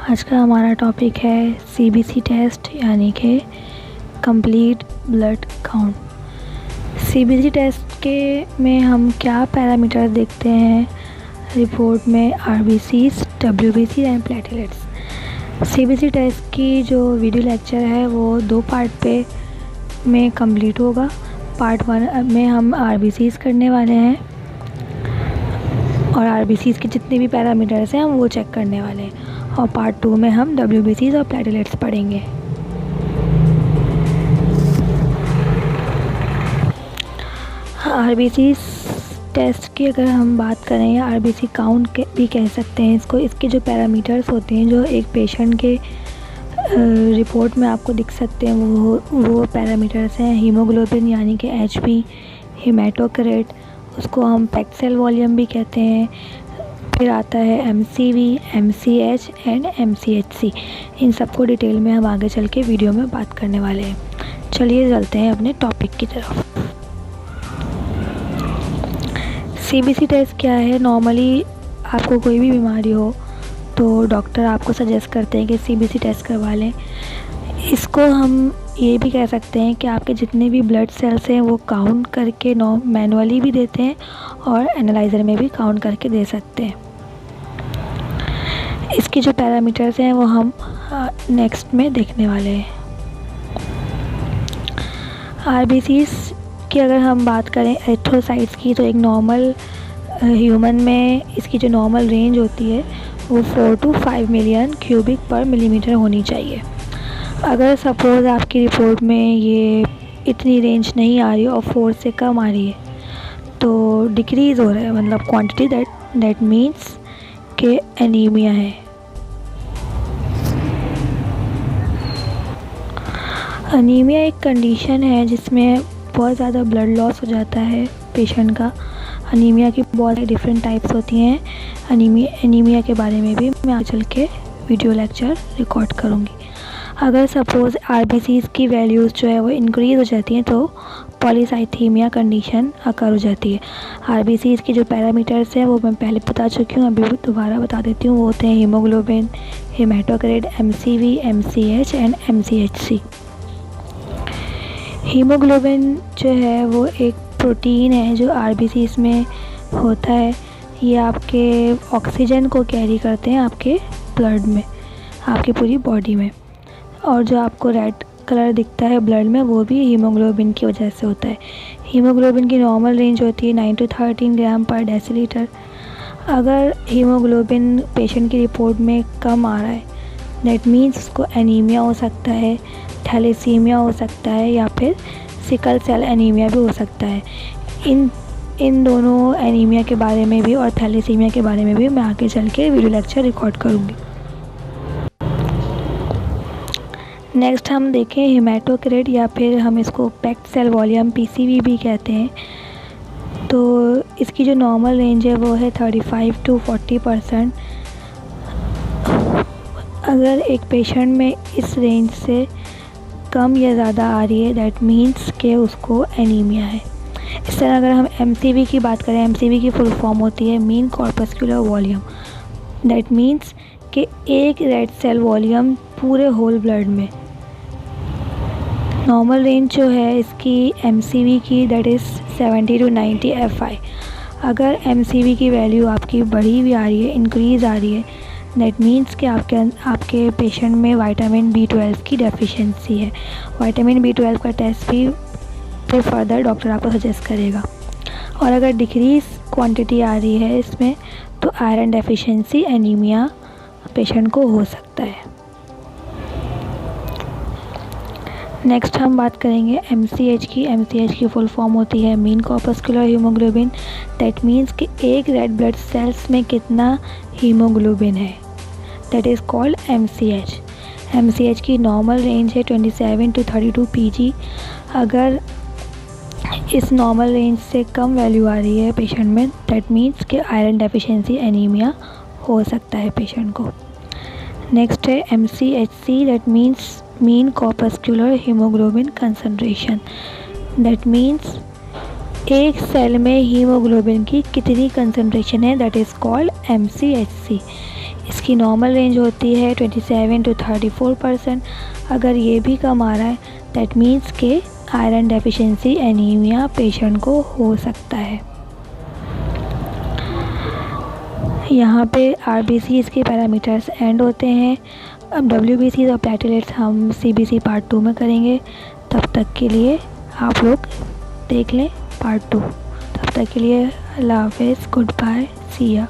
आज का हमारा टॉपिक है सीबीसी टेस्ट यानी कि complete blood count. CBC test के में हम क्या पैरामीटर देखते हैं रिपोर्ट में? RBCs, WBC and platelets. CBC test की जो वीडियो लेक्चर है वो 2 पार्ट में कंप्लीट होगा। पार्ट 1 में हम आरबीसीज करने वाले हैं और आरबीसीज के जितने भी पैरामीटर्स हैं हम वो चेक करने वाले हैं, और पार्ट 2 में हम डब्ल्यूबीसीज और प्लेटलेट्स पढ़ेंगे। आरबीसीज टेस्ट की अगर हम बात करें या आरबीसी काउंट भी कह सकते हैं इसको, इसके जो पैरामीटर्स होते हैं जो एक पेशेंट के रिपोर्ट में आपको दिख सकते हैं वो पैरामीटर्स हैं हीमोग्लोबिन यानी कि एचबी, हेमाटोक्रिट, उसको हम पैक्ड सेल वॉल्यूम भी कहते हैं। फिर आता है एमसीवी, एमसीएच एंड एमसीएचसी। इन सबको डिटेल में हम आगे चल के वीडियो में बात करने वाले हैं। चलिए चलते हैं अपने टॉपिक की तरफ। सीबीसी टेस्ट क्या है? नॉर्मली आपको कोई भी बीमारी हो तो डॉक्टर आपको सजेस्ट करते हैं कि सीबीसी टेस्ट करवा लें। इसको हम ये भी कह सकते हैं कि आपके जितने भी ब्लड सेल्स हैं वो काउंट करके मैनुअली भी देते हैं और एनालाइज़र में भी काउंट करके दे सकते हैं। इसके जो पैरामीटर्स हैं वो हम नेक्स्ट में देखने वाले हैं। आरबीसीज की अगर हम बात करें एरिथ्रोसाइट्स की, तो एक नॉर्मल ह्यूमन में इसकी जो नॉर्मल रेंज होती है वो 4 to 5 मिलियन क्यूबिक पर मिलीमीटर होनी चाहिए। अगर सपोज़ आपकी रिपोर्ट में ये इतनी रेंज नहीं आ रही और 4 से कम आ रही है तो डिक्रीज़ हो रहा है, मतलब क्वांटिटी दैट मीन्स कि एनीमिया है। एनीमिया एक कंडीशन है जिसमें बहुत ज़्यादा ब्लड लॉस हो जाता है पेशेंट का। एनीमिया की बहुत डिफरेंट टाइप्स होती हैं। एनीमिया के बारे में भी मैं आगे चल के वीडियो लेक्चर रिकॉर्ड करूँगी। अगर सपोज़ आरबीसीज की वैल्यूज़ जो है वो इंक्रीज़ हो जाती हैं तो पॉलीसाइथीमिया कंडीशन अकर हो जाती है। आरबीसीज की जो पैरामीटर्स हैं वो मैं पहले बता चुकी हूँ, अभी दोबारा बता देती हूँ। वो होते हैं haemoglobin, haematocrit, MCV, MCH and MCHC. Haemoglobin जो है वो एक प्रोटीन है जो आरबीसीज में होता है। ये आपके ऑक्सीजन को कैरी करते हैं आपके ब्लड में, आपकी पूरी बॉडी में, और जो आपको रेड कलर दिखता है ब्लड में वो भी हीमोग्लोबिन की वजह से होता है। हीमोग्लोबिन की नॉर्मल रेंज होती है 9 to 13 ग्राम पर डेसीलीटर। अगर हीमोग्लोबिन पेशेंट की रिपोर्ट में कम आ रहा है दैट मीन्स उसको एनीमिया हो सकता है, थैलेसीमिया हो सकता है या फिर सिकल सेल एनीमिया भी हो सकता है। इन दोनों एनीमिया के बारे में भी और थैलेसीमिया के बारे में भी मैं आगे चल के वीडियो लेक्चर रिकॉर्ड करूँगी। नेक्स्ट हम देखें हेमाटोक्रिट या फिर हम इसको पैक्ड सेल वॉल्यूम पीसीवी भी कहते हैं। तो इसकी जो नॉर्मल रेंज है वो है 35 to 40%। अगर एक पेशेंट में इस रेंज से कम या ज़्यादा आ रही है दैट मीन्स कि उसको एनीमिया है। इस तरह अगर हम एमसीवी की बात करें, एमसीवी की फुल फॉर्म होती है mean corpuscular volume. That means कि एक रेड सेल वॉल्यूम पूरे होल ब्लड में। नॉर्मल रेंज जो है इसकी एमसीवी की दैट इज़ 70 to 90 FI। अगर एमसीवी की वैल्यू आपकी बढ़ी भी आ रही है, इंक्रीज़ आ रही है, दैट मीन्स कि आपके पेशेंट में विटामिन B12 की डेफिशिएंसी है। विटामिन B12 का टेस्ट भी फिर फर्दर डॉक्टर आपको सजेस्ट करेगा। और अगर डिक्रीज़ क्वांटिटी आ रही है इसमें तो आयरन डेफिशिएंसी एनीमिया पेशेंट को हो सकता है। नेक्स्ट हम बात करेंगे एमसीएच की। एमसीएच की फुल फॉर्म होती है mean corpuscular haemoglobin. That means कि एक रेड ब्लड सेल्स में कितना हीमोग्लोबिन है, that is called MCH. MCH की नॉर्मल रेंज है 27 to 32 pg। अगर इस नॉर्मल रेंज से कम वैल्यू आ रही है पेशेंट में दैट मीन्स कि आयरन डेफिशिएंसी एनीमिया हो सकता है पेशेंट को। नेक्स्ट है MCHC, that means mean corpuscular haemoglobin concentration. That means एक सेल में हीमोग्लोबिन की कितनी कंसंट्रेशन है, दैट इज़ कॉल्ड एमसीएचसी। इसकी नॉर्मल रेंज होती है 27 to 34%। अगर ये भी कम आ रहा है दैट मीन्स के आयरन डेफिशिएंसी एनीमिया पेशेंट को हो सकता है। यहाँ पे आरबीसीज़ के पैरामीटर्स एंड होते हैं। अब डब्ल्यूबीसीज़ और प्लेटलेट्स हम सीबीसी पार्ट 2 में करेंगे। तब तक के लिए आप लोग देख लें पार्ट 2। तब तक के लिए अल्लाह हाफ़िज़, गुड बाय, सी या।